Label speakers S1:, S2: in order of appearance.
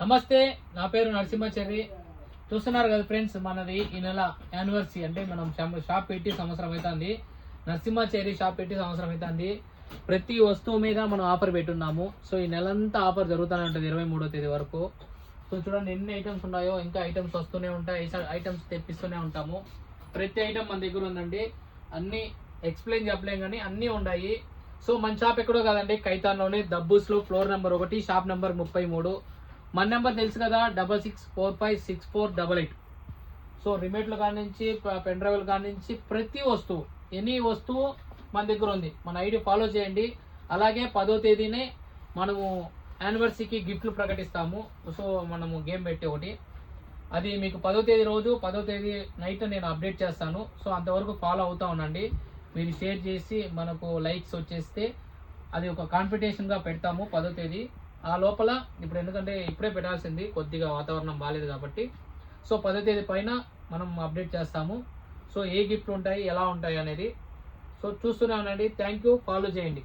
S1: నమస్తే, నా పేరు నరసింహచర్రి. చూస్తున్నారు కదా ఫ్రెండ్స్, మనది ఈ నెల యానివర్సరీ, అంటే మనం షాప్ పెట్టి సంవత్సరం అవుతుంది. నరసింహచర్రి షాప్ పెట్టి సంవత్సరం అవుతుంది. ప్రతి వస్తువు మీద మనం ఆఫర్ పెట్టున్నాము. సో ఈ నెలంతా ఆఫర్ జరుగుతూనే ఉంటుంది 23వ తేదీ వరకు. సో చూడండి ఎన్ని ఐటమ్స్ ఉన్నాయో, ఇంకా ఐటమ్స్ వస్తూనే ఉంటాయి, ఐటమ్స్ తెప్పిస్తూనే ఉంటాము. ప్రతి ఐటమ్ మన దగ్గర ఉందండి. అన్ని ఎక్స్ప్లెయిన్ చెప్పలేం కానీ అన్నీ ఉన్నాయి. సో మన షాప్ ఎక్కడో కాదండి, కైతాన్లోనే దబ్బూస్లో ఫ్లోర్ నెంబర్ 1, షాప్ నెంబర్ 33. మన నెంబర్ తెలుసు కదా, 66456488. సో రిమోట్ల కాడ నుంచి పెన్ డ్రైవ్ల కాడ నుంచి ప్రతి వస్తువు, ఎనీ వస్తువు మన దగ్గర ఉంది. మన ఐడి ఫాలో చేయండి. అలాగే 10వ తేదీనే మనము యానివర్సరీకి గిఫ్ట్లు ప్రకటిస్తాము. సో మనము గేమ్ పెట్టి ఒకటి, అది మీకు 10వ తేదీ రోజు 10వ తేదీ నైట్ నేను అప్డేట్ చేస్తాను. సో అంతవరకు ఫాలో అవుతూ ఉండండి. మీరు షేర్ చేసి మనకు లైక్స్ వచ్చేస్తే అది ఒక కాంపిటీషన్గా పెడతాము 10వ తేదీ. ఆ లోపల ఇప్పుడు, ఎందుకంటే ఇప్పుడే పెట్టాల్సింది, కొద్దిగా వాతావరణం బాగాలేదు కాబట్టి. సో 10వ తేదీ పైన మనం అప్డేట్ చేస్తాము. సో ఏ గిఫ్ట్లు ఉంటాయి, ఎలా ఉంటాయి అనేది. సో చూస్తూనే ఉండండి. థ్యాంక్ యూ, ఫాలో చేయండి.